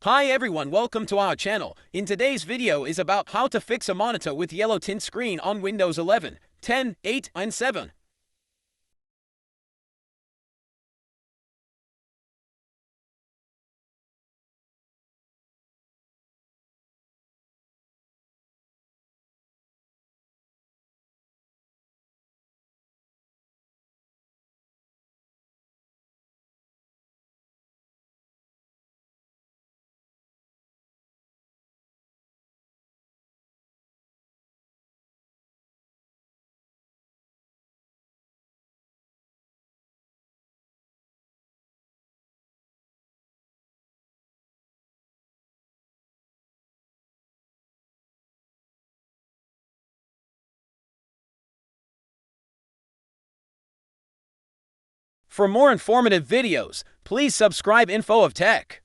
Hi everyone, welcome to our channel. In today's video is about how to fix a monitor with yellow tint screen on Windows 11, 10, 8, and 7. For more informative videos, please subscribe Info of Tech.